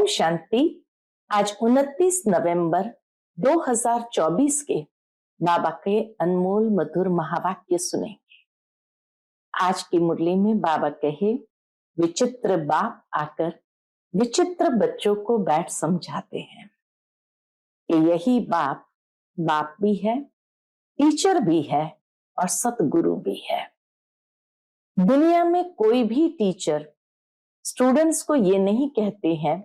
ओम शांति। आज 29 नवंबर 2024 के बाबा के अनमोल मधुर महावाक्य सुनेंगे। आज की मुरली में बाबा कहे, विचित्र बाप आकर विचित्र बच्चों को बैठ समझाते हैं कि यही बाप बाप भी है, टीचर भी है और सतगुरु भी है। दुनिया में कोई भी टीचर स्टूडेंट्स को ये नहीं कहते हैं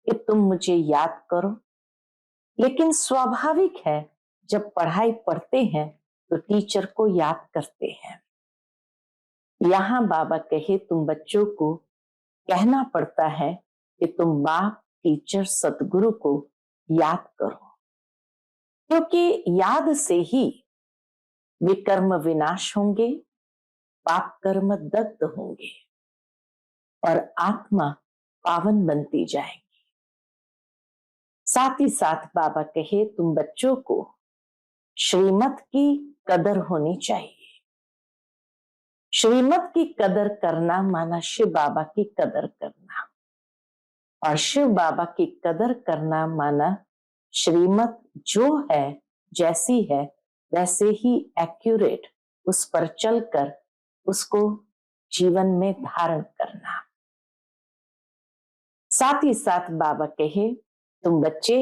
कि तुम मुझे याद करो, लेकिन स्वाभाविक है जब पढ़ाई पढ़ते हैं तो टीचर को याद करते हैं। यहाँ बाबा कहे तुम बच्चों को कहना पड़ता है कि तुम बाप, टीचर, सतगुरु को याद करो, क्योंकि याद से ही विकर्म विनाश होंगे, पाप कर्म दग्ध होंगे और आत्मा पावन बनती जाएगी। साथ ही साथ बाबा कहे तुम बच्चों को श्रीमत की कदर होनी चाहिए। श्रीमत की कदर करना माना शिव बाबा की कदर करना, और शिव बाबा की कदर करना माना श्रीमत जो है, जैसी है वैसे ही एक्यूरेट उस पर चलकर उसको जीवन में धारण करना। साथ ही साथ बाबा कहे तुम बच्चे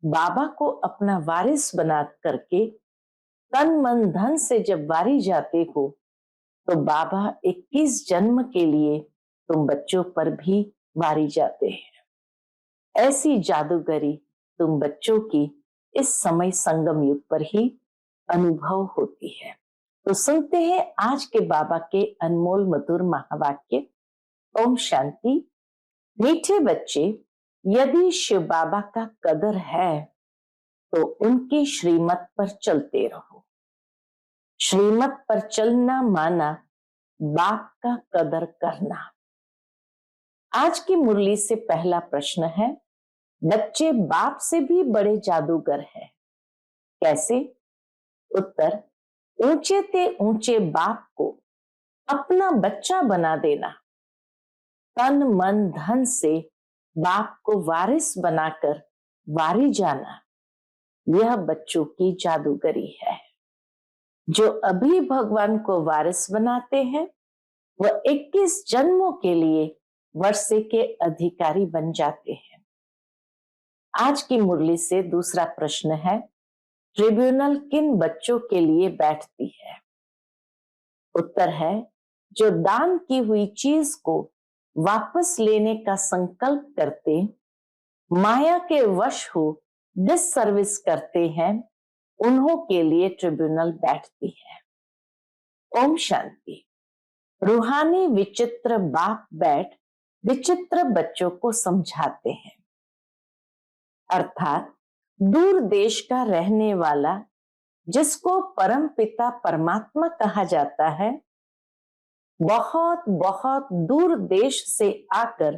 बाबा को अपना वारिस बना करके तन मन धन से जब वारी जाते हो तो बाबा 21 जन्म के लिए तुम बच्चों पर भी वारी जाते हैं। ऐसी जादूगरी तुम बच्चों की इस समय संगम युग पर ही अनुभव होती है। तो सुनते हैं आज के बाबा के अनमोल मधुर महावाक्य। ओम शांति। मीठे बच्चे, यदि शिव बाबा का कदर है तो उनकी श्रीमत पर चलते रहो। श्रीमत पर चलना माना बाप का कदर करना। आज की मुरली से पहला प्रश्न है, बच्चे बाप से भी बड़े जादूगर हैं, कैसे? उत्तर, ऊंचे ते ऊंचे बाप को अपना बच्चा बना देना, तन मन धन से बाप को वारिस बनाकर वारी जाना, यह बच्चों की जादूगरी है। जो अभी भगवान को वारिस बनाते हैं वह 21 जन्मों के लिए वर्षे के अधिकारी बन जाते हैं। आज की मुरली से दूसरा प्रश्न है, ट्रिब्यूनल किन बच्चों के लिए बैठती है? उत्तर है, जो दान की हुई चीज को वापस लेने का संकल्प करते, माया के वश हो डिससर्विस करते हैं, उन्हों के लिए ट्रिब्यूनल बैठती है। ओम शांति। रूहानी विचित्र बाप बैठ विचित्र बच्चों को समझाते हैं, अर्थात दूर देश का रहने वाला जिसको परम पिता परमात्मा कहा जाता है, बहुत बहुत दूर देश से आकर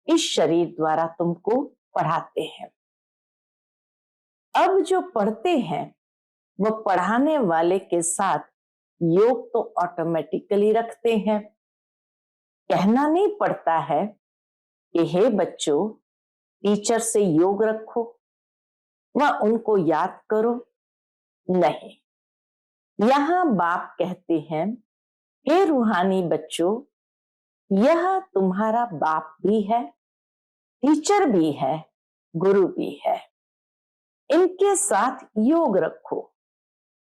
इस शरीर द्वारा तुमको पढ़ाते हैं। अब जो पढ़ते हैं वह पढ़ाने वाले के साथ योग तो ऑटोमेटिकली रखते हैं। कहना नहीं पड़ता है कि हे बच्चों, टीचर से योग रखो व उनको याद करो। नहीं, यहां बाप कहते हैं, हे रूहानी बच्चों, यह तुम्हारा बाप भी है, टीचर भी है, गुरु भी है। इनके साथ योग रखो,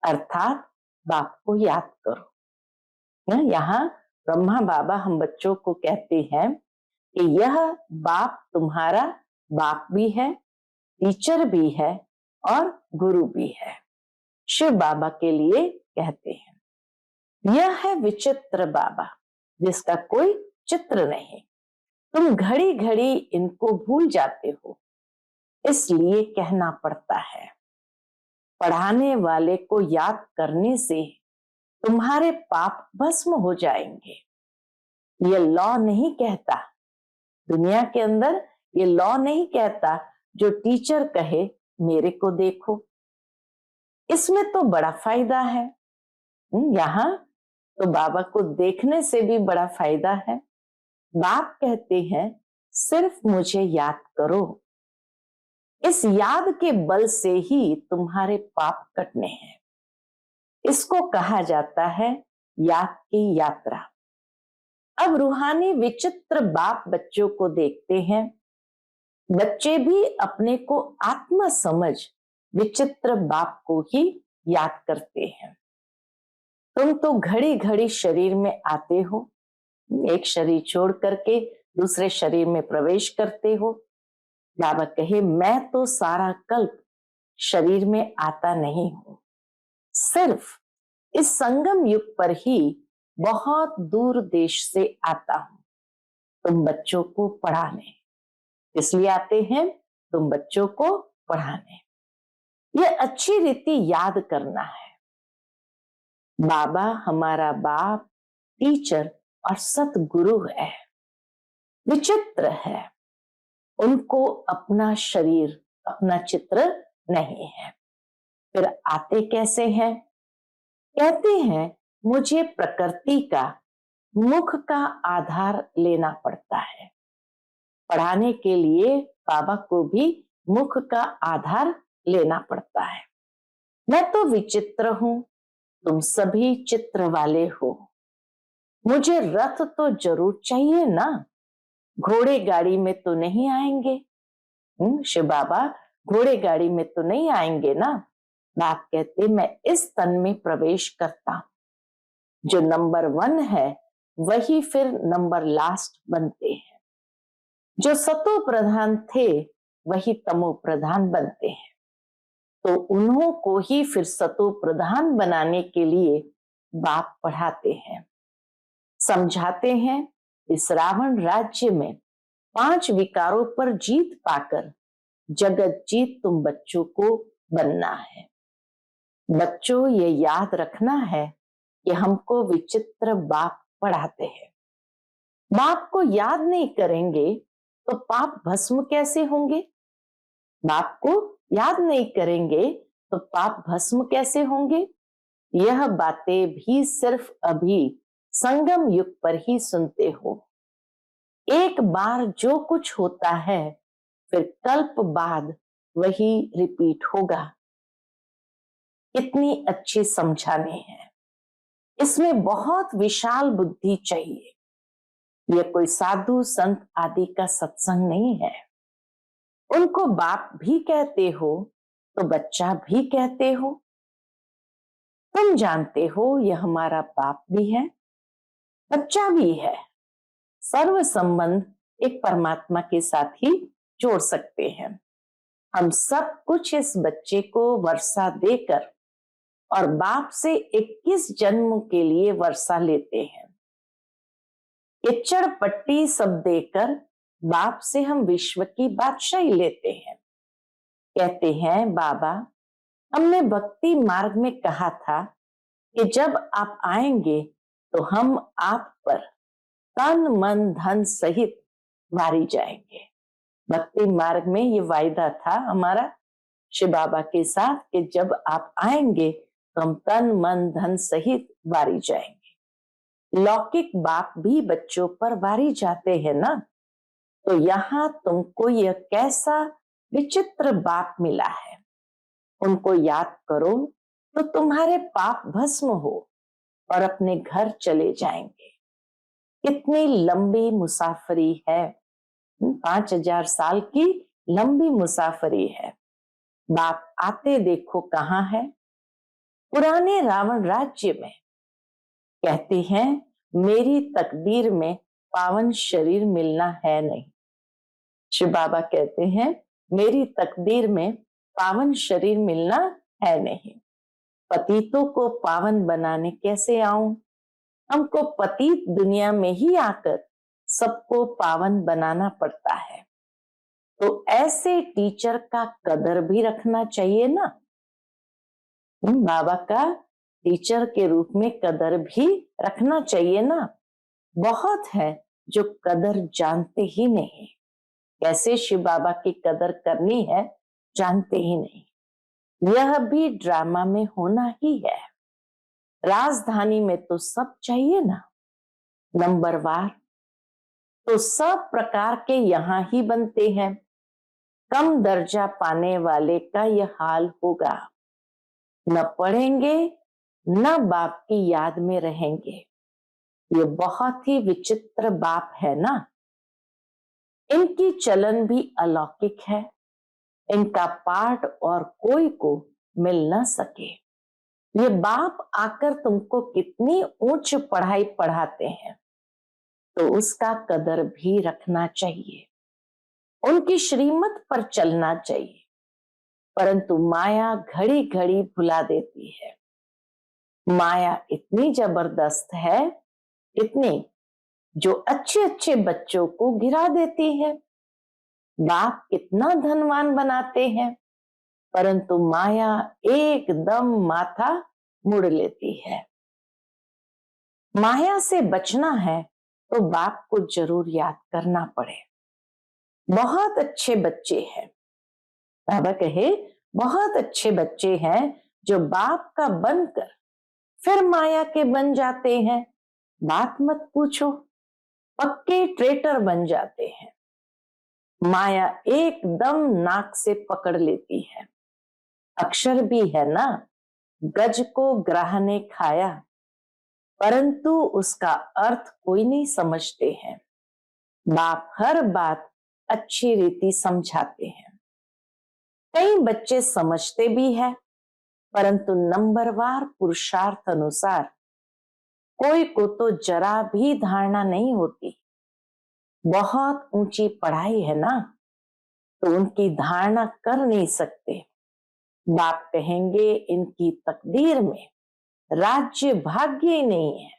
अर्थात बाप को याद करो। यहाँ ब्रह्मा बाबा हम बच्चों को कहते हैं कि यह बाप तुम्हारा बाप भी है, टीचर भी है और गुरु भी है। शिव बाबा के लिए कहते हैं। यह है विचित्र बाबा जिसका कोई चित्र नहीं। तुम घड़ी घड़ी इनको भूल जाते हो, इसलिए कहना पड़ता है। पढ़ाने वाले को याद करने से तुम्हारे पाप भस्म हो जाएंगे। ये लॉ नहीं कहता, दुनिया के अंदर ये लॉ नहीं कहता जो टीचर कहे मेरे को देखो। इसमें तो बड़ा फायदा है। यहाँ तो बाबा को देखने से भी बड़ा फायदा है। बाप कहते हैं सिर्फ मुझे याद करो। इस याद के बल से ही तुम्हारे पाप कटने हैं। इसको कहा जाता है याद की यात्रा। अब रूहानी विचित्र बाप बच्चों को देखते हैं। बच्चे भी अपने को आत्मा समझ विचित्र बाप को ही याद करते हैं। तुम तो घड़ी घड़ी शरीर में आते हो, एक शरीर छोड़ करके दूसरे शरीर में प्रवेश करते हो। बाबा कहे, मैं तो सारा कल्प शरीर में आता नहीं हूं, सिर्फ इस संगम युग पर ही बहुत दूर देश से आता हूं तुम बच्चों को पढ़ाने। इसलिए आते हैं तुम बच्चों को पढ़ाने। यह अच्छी रीति याद करना है। बाबा हमारा बाप, टीचर और सतगुरु है। विचित्र है, उनको अपना शरीर, अपना चित्र नहीं है। फिर आते कैसे हैं? कहते हैं मुझे प्रकृति का, मुख का आधार लेना पड़ता है। पढ़ाने के लिए बाबा को भी मुख का आधार लेना पड़ता है। मैं तो विचित्र हूं, तुम सभी चित्र वाले हो। मुझे रथ तो जरूर चाहिए ना, घोड़े गाड़ी में तो नहीं आएंगे। शिव बाबा घोड़े गाड़ी में तो नहीं आएंगे ना। बाप कहते मैं इस तन में प्रवेश करता हूं। जो नंबर 1 है वही फिर नंबर लास्ट बनते हैं। जो सतो प्रधान थे वही तमो प्रधान बनते हैं। तो उन्हों को ही फिर सतो प्रधान बनाने के लिए बाप पढ़ाते हैं, समझाते हैं। इस रावण राज्य में 5 विकारों पर जीत पाकर जगत जीत तुम बच्चों को बनना है। बच्चों ये याद रखना है कि हमको विचित्र बाप पढ़ाते हैं। बाप को याद नहीं करेंगे तो पाप भस्म कैसे होंगे? बाप को याद नहीं करेंगे तो पाप भस्म कैसे होंगे? यह बातें भी सिर्फ अभी संगम युग पर ही सुनते हो। एक बार जो कुछ होता है फिर कल्प बाद वही रिपीट होगा। इतनी अच्छी समझाने हैं। इसमें बहुत विशाल बुद्धि चाहिए। यह कोई साधु संत आदि का सत्संग नहीं है। उनको बाप भी कहते हो तो बच्चा भी कहते हो। तुम जानते हो यह हमारा बाप भी है, बच्चा भी है। सर्व संबंध एक परमात्मा के साथ ही जोड़ सकते हैं। हम सब कुछ इस बच्चे को वर्षा देकर और बाप से 21 जन्म के लिए वर्षा लेते हैं। इच्चड़ पट्टी सब देकर बाप से हम विश्व की बादशाही लेते हैं। कहते हैं बाबा, हमने भक्ति मार्ग में कहा था कि जब आप आएंगे तो हम आप पर तन मन धन सहित वारी जाएंगे। भक्ति मार्ग में ये वायदा था हमारा शिव बाबा के साथ कि जब आप आएंगे तो हम तन मन धन सहित वारी जाएंगे। लौकिक बाप भी बच्चों पर वारी जाते हैं ना। तो यहाँ तुमको यह कैसा विचित्र बाप मिला है, उनको याद करो तो तुम्हारे पाप भस्म हो और अपने घर चले जाएंगे। कितनी लंबी मुसाफरी है, 5000 साल की लंबी मुसाफरी है। बाप आते देखो कहाँ है, पुराने रावण राज्य में। कहते हैं मेरी तकदीर में पावन शरीर मिलना है नहीं। शिव बाबा कहते हैं मेरी तकदीर में पावन शरीर मिलना है नहीं। पतितों को पावन बनाने कैसे आऊं? हमको पतित दुनिया में ही आकर सबको पावन बनाना पड़ता है। तो ऐसे टीचर का कदर भी रखना चाहिए ना। बाबा का टीचर के रूप में कदर भी रखना चाहिए ना। बहुत है जो कदर जानते ही नहीं, कैसे शिव बाबा की कदर करनी है जानते ही नहीं। यह भी ड्रामा में होना ही है। राजधानी में तो सब चाहिए ना, नंबरवार। तो सब प्रकार के यहाँ ही बनते हैं। कम दर्जा पाने वाले का यह हाल होगा। न पढ़ेंगे न बाप की याद में रहेंगे। ये बहुत ही विचित्र बाप है ना। इनकी चलन भी अलौकिक है। इनका पाठ और कोई को मिल न सके। ये बाप आकर तुमको कितनी ऊंच पढ़ाई पढ़ाते हैं, तो उसका कदर भी रखना चाहिए। उनकी श्रीमत पर चलना चाहिए। परंतु माया घड़ी घड़ी भुला देती है। माया इतनी जबरदस्त है, इतनी, जो अच्छे अच्छे बच्चों को गिरा देती है। बाप कितना धनवान बनाते हैं, परंतु माया एकदम माथा मुड़ लेती है। माया से बचना है तो बाप को जरूर याद करना पड़े। बहुत अच्छे बच्चे हैं, बाबा कहे बहुत अच्छे बच्चे हैं जो बाप का बनकर फिर माया के बन जाते हैं। बात मत पूछो, पक्के ट्रेटर बन जाते हैं। माया एकदम नाक से पकड़ लेती है। अक्षर भी है ना, गज को ग्राह ने खाया, परंतु उसका अर्थ कोई नहीं समझते हैं। बाप हर बात अच्छी रीति समझाते हैं। कई बच्चे समझते भी हैं, परंतु नंबरवार पुरुषार्थ अनुसार कोई को तो जरा भी धारणा नहीं होती। बहुत ऊंची पढ़ाई है ना, तो उनकी धारणा कर नहीं सकते। बाप कहेंगे इनकी तकदीर में राज्य भाग्य ही नहीं है।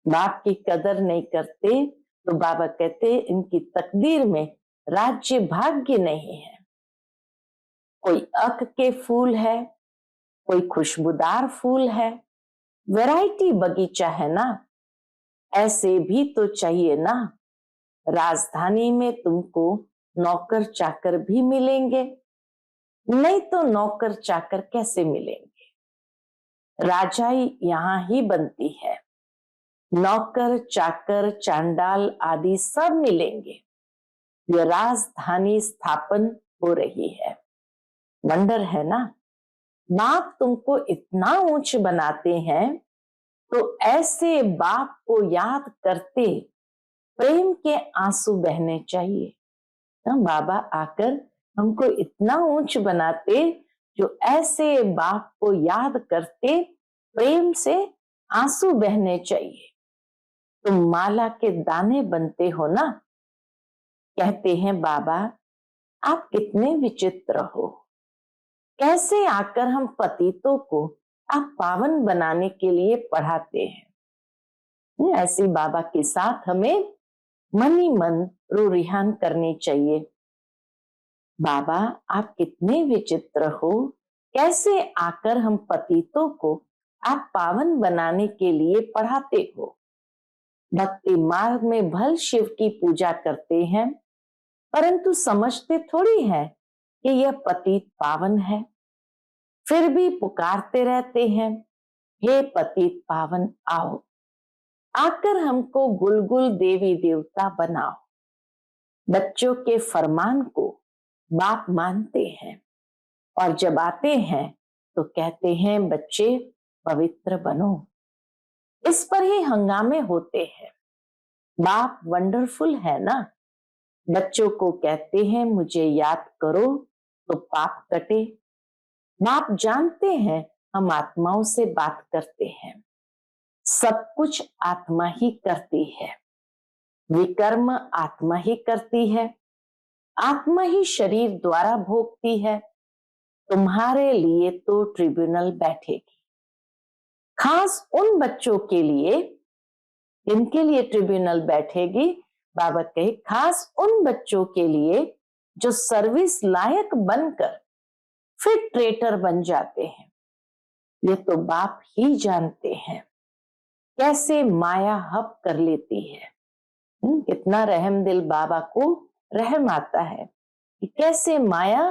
बाप की कदर नहीं करते तो बाबा कहते इनकी तकदीर में राज्य भाग्य नहीं है। कोई अक के फूल है, कोई खुशबूदार फूल है, वैरायटी बगीचा है ना। ऐसे भी तो चाहिए ना। राजधानी में तुमको नौकर चाकर भी मिलेंगे, नहीं तो नौकर चाकर कैसे मिलेंगे। राजाई यहाँ ही बनती है। नौकर चाकर चांडाल आदि सब मिलेंगे। यह राजधानी स्थापन हो रही है। वंडर है ना। बाप तुमको इतना ऊंच बनाते हैं, तो ऐसे बाप को याद करते प्रेम के आंसू बहने चाहिए ना। बाबा आकर हमको इतना ऊंच बनाते, जो ऐसे बाप को याद करते प्रेम से आंसू बहने चाहिए। तुम माला के दाने बनते हो ना। कहते हैं बाबा आप कितने विचित्र हो, कैसे आकर हम पतितों को आप पावन बनाने के लिए पढ़ाते हैं। ऐसी बाबा के साथ हमें मन ही मन रूरिहान करनी चाहिए। बाबा आप कितने विचित्र हो, कैसे आकर हम पतितों को आप पावन बनाने के लिए पढ़ाते हो। भक्ति मार्ग में भल शिव की पूजा करते हैं, परंतु समझते थोड़ी है कि यह पतित पावन है। फिर भी पुकारते रहते हैं, हे पतित पावन आओ, आकर हमको गुलगुल देवी देवता बनाओ। बच्चों के फरमान को बाप मानते हैं, और जब आते हैं तो कहते हैं बच्चे पवित्र बनो। इस पर ही हंगामे होते हैं। बाप वंडरफुल है ना। बच्चों को कहते हैं मुझे याद करो तो पाप कटे। बाप जानते हैं हम आत्माओं से बात करते हैं। सब कुछ आत्मा ही करती है। विकर्म आत्मा ही करती है। आत्मा ही शरीर द्वारा भोगती है। तुम्हारे लिए तो ट्रिब्यूनल बैठेगी। खास उन बच्चों के लिए, इनके लिए ट्रिब्यूनल बैठेगी। बाबा कहे खास उन बच्चों के लिए जो सर्विस लायक बनकर फिर ट्रेटर बन जाते हैं। ये तो बाप ही जानते हैं कैसे माया हप कर लेती है। कितना रहम दिल बाबा को रहम आता है कि कैसे माया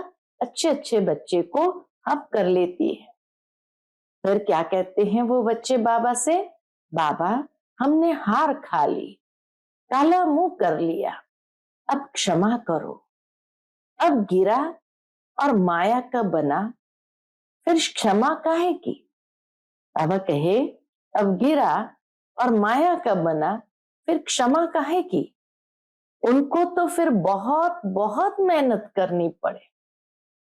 अच्छे अच्छे बच्चे को हप कर लेती है। फिर क्या कहते हैं वो बच्चे बाबा से, बाबा हमने हार खा ली, काला मुंह कर लिया, अब क्षमा करो। अब गिरा और माया का बना, फिर क्षमा काहे की? बाबा कहे, अब गिरा और माया का बना, फिर क्षमा काहे की? उनको तो फिर बहुत बहुत मेहनत करनी पड़े।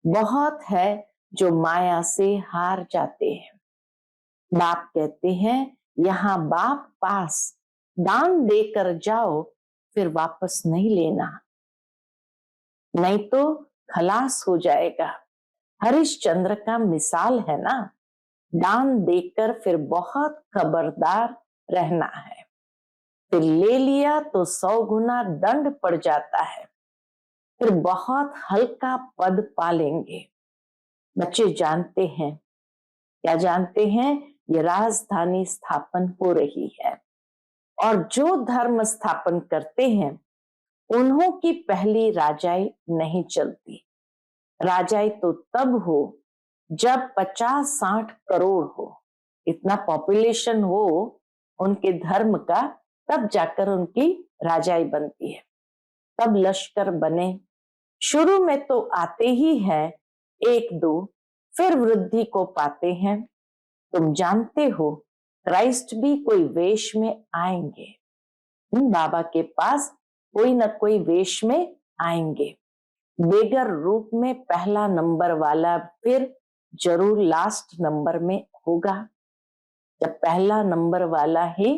बहुत है जो माया से हार जाते हैं। बाप कहते हैं, यहां बाप पास दान देकर जाओ, फिर वापस नहीं लेना, नहीं तो खलास हो जाएगा। हरिश्चंद्र का मिसाल है ना, दान देकर फिर बहुत खबरदार रहना है। फिर ले लिया तो 100 गुना दंड पड़ जाता है, फिर बहुत हल्का पद पालेंगे। बच्चे जानते हैं, क्या जानते हैं? ये राजधानी स्थापन हो रही है और जो धर्म स्थापन करते हैं उन्हों की पहली राजाई नहीं चलती। राजाई तो तब हो जब 50-60 करोड़ हो, इतना पॉपुलेशन हो उनके धर्म का, तब जाकर उनकी राजाई बनती है, तब लश्कर बने। शुरू में तो आते ही है 1-2, फिर वृद्धि को पाते हैं। तुम जानते हो क्राइस्ट भी कोई वेश में आएंगे, बाबा के पास कोई न कोई वेश में आएंगे। बेगर रूप में पहला नंबर वाला फिर जरूर लास्ट नंबर में होगा। जब पहला नंबर वाला ही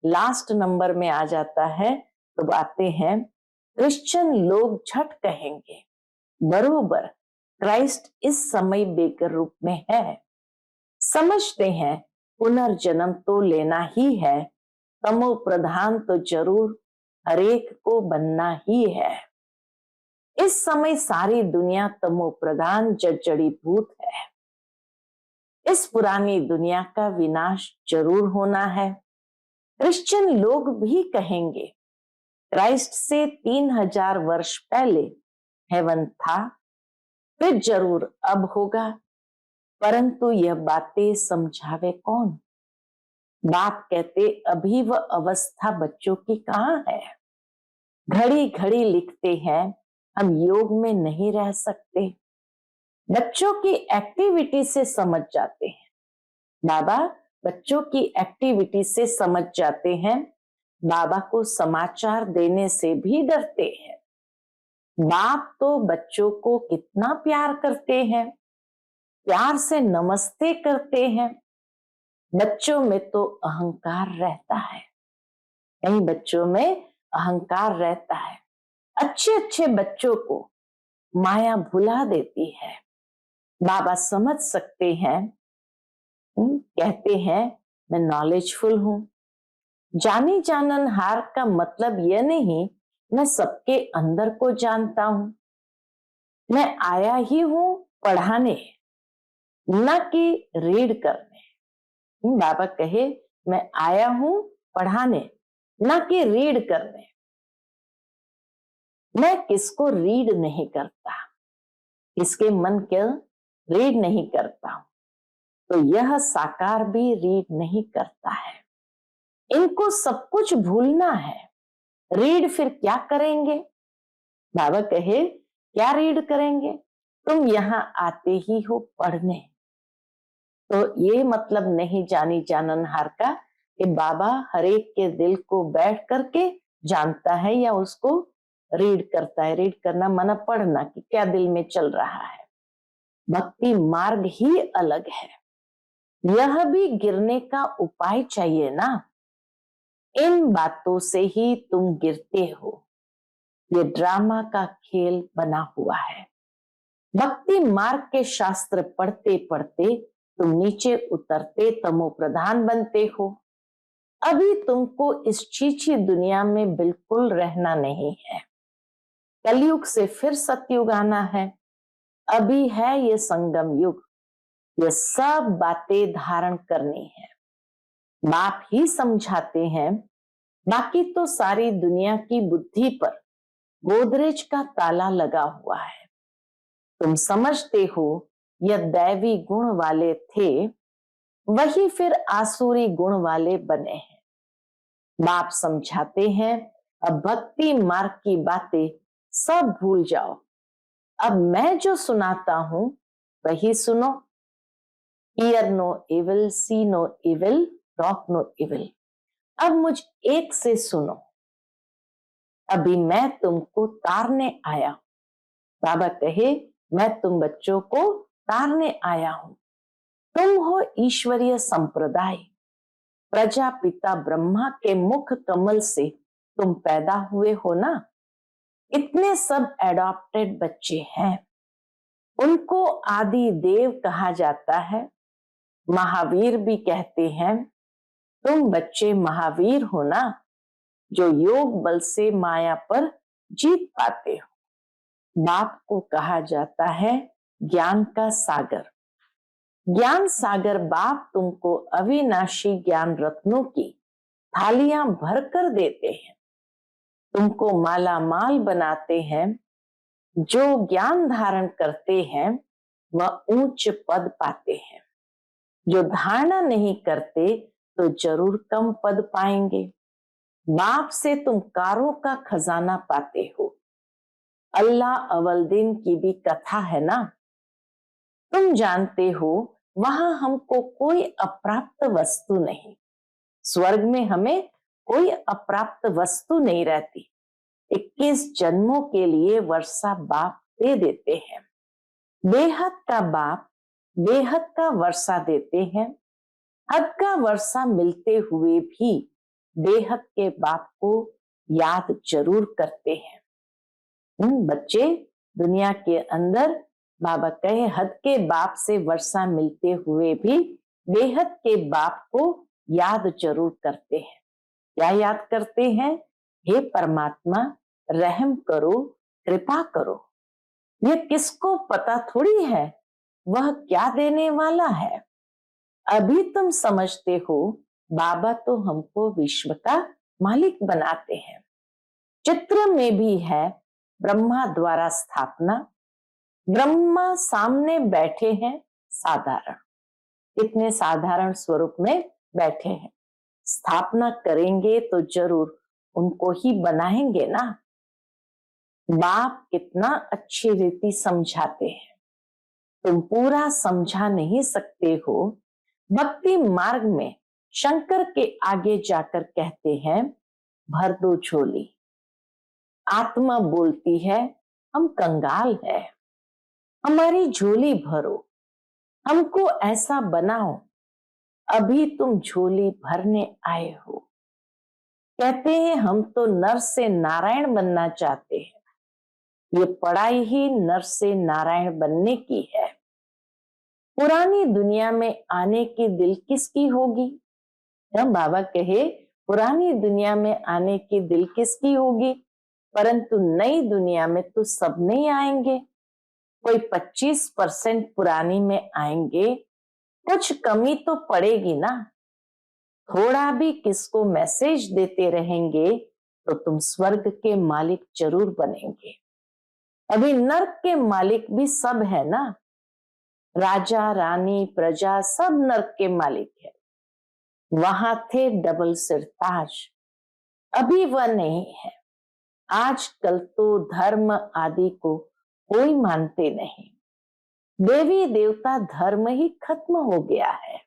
लास्ट नंबर में आ जाता है तो आते हैं क्रिश्चियन लोग, झट कहेंगे बरोबर क्राइस्ट इस समय बेगर रूप में है। समझते हैं पुनर्जन्म तो लेना ही है, तमो प्रधान तो जरूर हरेक को बनना ही है। इस समय सारी दुनिया तमो प्रधान जड़ीभूत है। इस पुरानी दुनिया का विनाश जरूर होना है। क्रिश्चियन लोग भी कहेंगे क्राइस्ट से 3000 वर्ष पहले हेवन था, फिर जरूर अब होगा, परंतु यह बातें समझावे कौन? बाप कहते, अभी वह अवस्था बच्चों की कहाँ है? घड़ी घड़ी लिखते हैं हम योग में नहीं रह सकते। बच्चों की एक्टिविटी से समझ जाते हैं बाबा, बच्चों की एक्टिविटी से समझ जाते हैं। बाबा को समाचार देने से भी डरते हैं। बाप तो बच्चों को कितना प्यार करते हैं, प्यार से नमस्ते करते हैं। बच्चों में तो अहंकार रहता है, कई बच्चों में अहंकार रहता है। अच्छे अच्छे बच्चों को माया भुला देती है। बाबा समझ सकते हैं, कहते हैं मैं नॉलेजफुल हूं। जानी जाननहार का मतलब यह नहीं मैं सबके अंदर को जानता हूं। मैं आया ही हूं पढ़ाने, न कि रीड करने। बाबा कहे मैं आया हूं पढ़ाने, न कि रीड करने। मैं किसको रीड नहीं करता, किसके मन के रीड नहीं करता हूं, तो यह साकार भी रीड नहीं करता है। इनको सब कुछ भूलना है, रीड फिर क्या करेंगे? बाबा कहे क्या रीड करेंगे? तुम यहां आते ही हो पढ़ने। तो ये मतलब नहीं जानी जाननहार का कि बाबा हरेक के दिल को बैठ करके जानता है या उसको रीड करता है। रीड करना माना पढ़ना कि क्या दिल में चल रहा है। भक्ति मार्ग ही अलग है, यह भी गिरने का उपाय चाहिए ना। इन बातों से ही तुम गिरते हो, ये ड्रामा का खेल बना हुआ है। भक्ति मार्ग के शास्त्र पढ़ते पढ़ते तुम नीचे उतरते तमो प्रधान बनते हो। अभी तुमको इस चीची दुनिया में बिल्कुल रहना नहीं है। कलयुग से फिर सतयुग आना है। अभी है ये संगम युग, ये सब बातें धारण करनी है। बाप ही समझाते हैं, बाकी तो सारी दुनिया की बुद्धि पर गोदरेज का ताला लगा हुआ है। तुम समझते हो यह दैवी गुण वाले थे, वही फिर आसुरी गुण वाले बने हैं। बाप समझाते हैं अब भक्ति मार्ग की बातें सब भूल जाओ। अब मैं जो सुनाता हूं वही सुनो। Hear no evil, see no evil, talk no evil. अब मुझ एक से सुनो, अभी मैं तुमको तारने आया। बाबा कहे, मैं तुम बच्चों को तारने आया हूं। तुम हो ईश्वरीय संप्रदाय, प्रजापिता ब्रह्मा के मुख कमल से तुम पैदा हुए हो ना। इतने सब एडॉप्टेड बच्चे हैं, उनको आदि देव कहा जाता है, महावीर भी कहते हैं। तुम बच्चे महावीर हो ना, जो योग बल से माया पर जीत पाते हो। बाप को कहा जाता है ज्ञान का सागर। ज्ञान सागर बाप तुमको अविनाशी ज्ञान रत्नों की थालियां भरकर देते हैं, तुमको माला माल बनाते हैं। जो ज्ञान धारण करते हैं वह ऊंच पद पाते हैं, जो धारणा नहीं करते तो जरूर कम पद पाएंगे। बाप से तुम कारों का खजाना पाते हो। अल्लाह अवलदीन की भी कथा है ना, तुम जानते हो वहां हमको कोई अप्राप्त वस्तु नहीं। स्वर्ग में हमें कोई अप्राप्त वस्तु नहीं रहती। 21 जन्मों के लिए वर्षा बाप दे देते हैं। बेहद का बाप बेहद का वर्षा देते हैं। हद का वर्षा मिलते हुए भी बेहद के बाप को याद जरूर करते हैं। बच्चे, दुनिया के अंदर बाबा कहे हद के बाप से वर्षा मिलते हुए भी बेहद के बाप को याद जरूर करते हैं। क्या याद करते हैं? हे परमात्मा, रहम करो, कृपा करो। ये किसको पता थोड़ी है वह क्या देने वाला है। अभी तुम समझते हो बाबा तो हमको विश्व का मालिक बनाते हैं। चित्र में भी है ब्रह्मा द्वारा स्थापना। ब्रह्मा सामने बैठे हैं साधारण, इतने साधारण स्वरूप में बैठे हैं। स्थापना करेंगे तो जरूर उनको ही बनाएंगे ना। बाप कितना अच्छी रीति समझाते हैं, तुम पूरा समझा नहीं सकते हो। भक्ति मार्ग में शंकर के आगे जाकर कहते हैं भर दो झोली। आत्मा बोलती है हम कंगाल है, हमारी झोली भरो, हमको ऐसा बनाओ। अभी तुम झोली भरने आए हो। कहते हैं हम तो नर से नारायण बनना चाहते हैं। ये पढ़ाई ही नर से नारायण बनने की है। पुरानी दुनिया में आने की दिल किसकी होगी? बाबा कहे पुरानी दुनिया में आने की दिल किसकी होगी, परंतु नई दुनिया में तो सब नहीं आएंगे। कोई 25% पुरानी में आएंगे, कुछ कमी तो पड़ेगी ना। थोड़ा भी किसको मैसेज देते रहेंगे तो तुम स्वर्ग के मालिक जरूर बनेंगे। अभी नर्क के मालिक भी सब है ना, राजा रानी प्रजा सब नर्क के मालिक है। वहां थे डबल सिर ताज, अभी वह नहीं है। आजकल तो धर्म आदि को कोई मानते नहीं। देवी देवता धर्म ही खत्म हो गया है।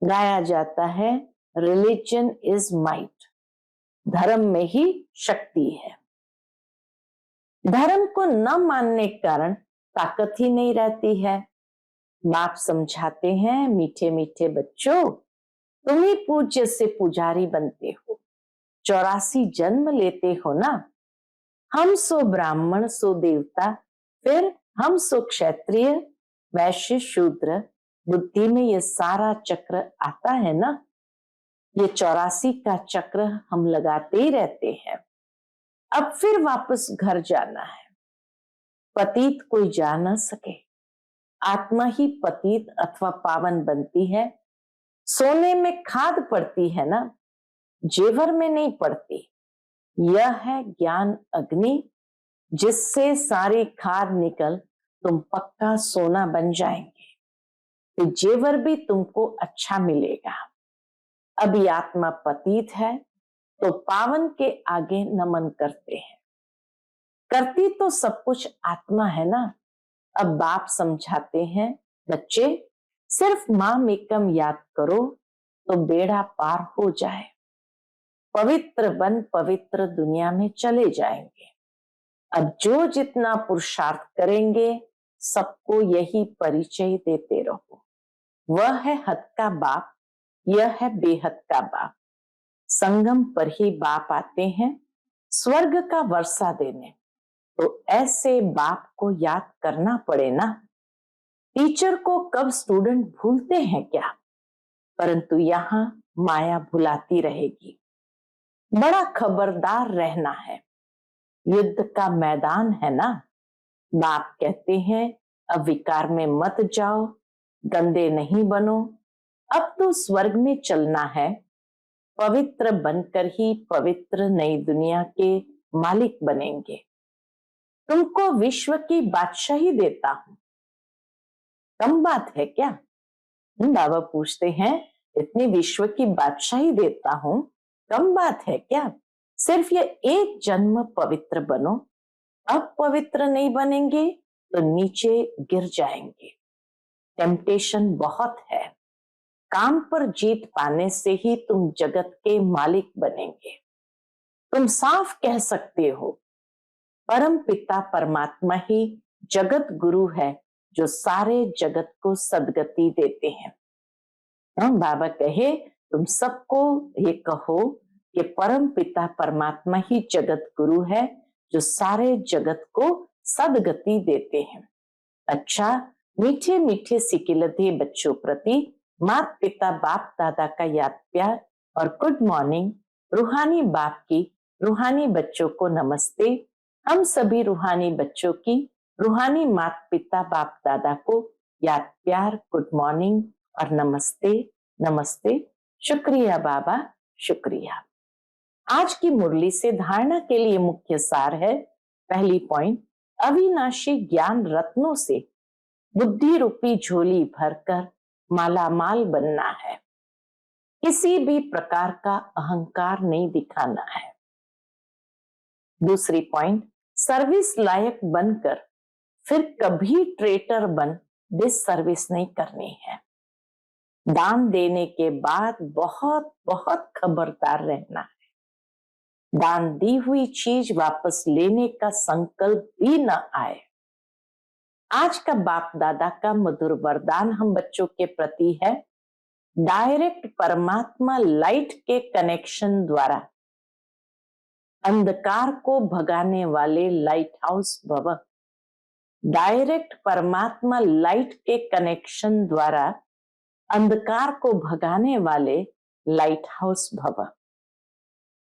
गाया जाता है रिलीजन इज माइट, धर्म में ही शक्ति है। धर्म को न मानने के कारण ताकत ही नहीं रहती है। बाप समझाते हैं मीठे मीठे बच्चों, तुम ही पूज्य से पुजारी बनते हो, 84 जन्म लेते हो ना। हम सो ब्राह्मण सो देवता, फिर हम सो क्षत्रिय वैश्य शूद्र। बुद्धि में ये सारा चक्र आता है ना। ये 84 का चक्र हम लगाते ही रहते हैं। अब फिर वापस घर जाना है। पतित कोई जा ना सके, आत्मा ही पतित अथवा पावन बनती है। सोने में खाद पड़ती है ना, जेवर में नहीं पड़ती। यह है ज्ञान अग्नि, जिससे सारी खाद निकल तुम पक्का सोना बन जाएंगे। तो जेवर भी तुमको अच्छा मिलेगा। अभी आत्मा पतित है, तो पावन के आगे नमन करते हैं। करती तो सब कुछ आत्मा है ना। अब बाप समझाते हैं, बच्चे सिर्फ माम एकम याद करो तो बेड़ा पार हो जाए, पवित्र बन पवित्र दुनिया में चले जाएंगे। अब जो जितना पुरुषार्थ करेंगे सबको यही परिचय देते रहो, वह है हद का बाप, यह है बेहद का बाप। संगम पर ही बाप आते हैं स्वर्ग का वर्षा देने, तो ऐसे बाप को याद करना पड़े ना। टीचर को कब स्टूडेंट भूलते हैं क्या, परंतु यहाँ माया भुलाती रहेगी। बड़ा खबरदार रहना है, युद्ध का मैदान है ना। बाप कहते हैं अब विकार में मत जाओ, गंदे नहीं बनो, अब तो स्वर्ग में चलना है, पवित्र बनकर ही पवित्र नई दुनिया के मालिक बनेंगे। तुमको विश्व की बादशाही देता हूं, कम बात है क्या? बाबा पूछते हैं, इतनी विश्व की बादशाही देता हूं, कम बात है क्या? सिर्फ ये एक जन्म पवित्र बनो, अब पवित्र नहीं बनेंगे तो नीचे गिर जाएंगे। टेम्पटेशन बहुत है, काम पर जीत पाने से ही तुम जगत के मालिक बनेंगे। तुम साफ कह सकते हो, परम पिता परमात्मा ही जगत गुरु है जो सारे जगत को सदगति देते हैं। बाबा कहे तुम सबको ये कहो कि परम पिता परमात्मा ही जगत गुरु है जो सारे जगत को सदगति देते हैं। अच्छा, मीठे मीठे सिकिलधे बच्चों प्रति माता पिता बाप दादा का याद प्यार और गुड मॉर्निंग। रूहानी बाप की रूहानी बच्चों को नमस्ते। हम सभी रूहानी बच्चों की रूहानी माता पिता बाप दादा को याद प्यार, गुड मॉर्निंग और नमस्ते नमस्ते। शुक्रिया बाबा, शुक्रिया। आज की मुरली से धारणा के लिए मुख्य सार है, पहली पॉइंट, अविनाशी ज्ञान रत्नों से बुद्धि रूपी झोली भरकर मालामाल बनना है। किसी भी प्रकार का अहंकार नहीं दिखाना है। दूसरी पॉइंट, सर्विस लायक बनकर फिर कभी ट्रेटर बन डिसर्विस नहीं करनी है। दान देने के बाद बहुत बहुत खबरदार रहना है। दान दी हुई चीज वापस लेने का संकल्प भी न आए। आज का बाप दादा का मधुर वरदान हम बच्चों के प्रति है, डायरेक्ट परमात्मा लाइट के कनेक्शन द्वारा अंधकार को भगाने वाले लाइट हाउस भव। डायरेक्ट परमात्मा लाइट के कनेक्शन द्वारा अंधकार को भगाने वाले लाइट हाउस भव।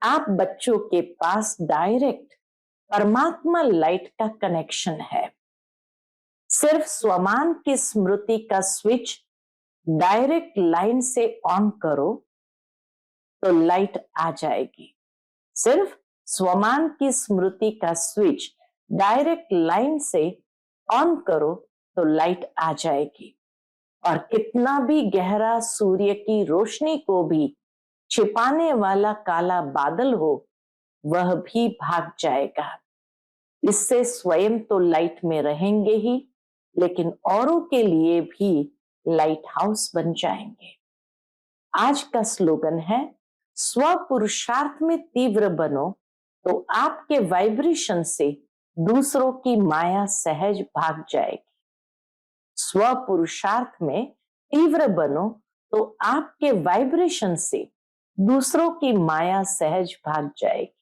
आप बच्चों के पास डायरेक्ट परमात्मा लाइट का कनेक्शन है। सिर्फ स्वमान की स्मृति का स्विच डायरेक्ट लाइन से ऑन करो तो लाइट आ जाएगी। सिर्फ स्वमान की स्मृति का स्विच डायरेक्ट लाइन से ऑन करो तो लाइट आ जाएगी। और कितना भी गहरा सूर्य की रोशनी को भी छिपाने वाला काला बादल हो, वह भी भाग जाएगा। इससे स्वयं तो लाइट में रहेंगे ही, लेकिन औरों के लिए भी लाइट हाउस बन जाएंगे। आज का स्लोगन है, स्व पुरुषार्थ में तीव्र बनो तो आपके वाइब्रेशन से दूसरों की माया सहज भाग जाएगी। स्व पुरुषार्थ में तीव्र बनो तो आपके वाइब्रेशन से दूसरों की माया सहज भाग जाएगी।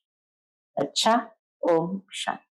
अच्छा, ओम शांति।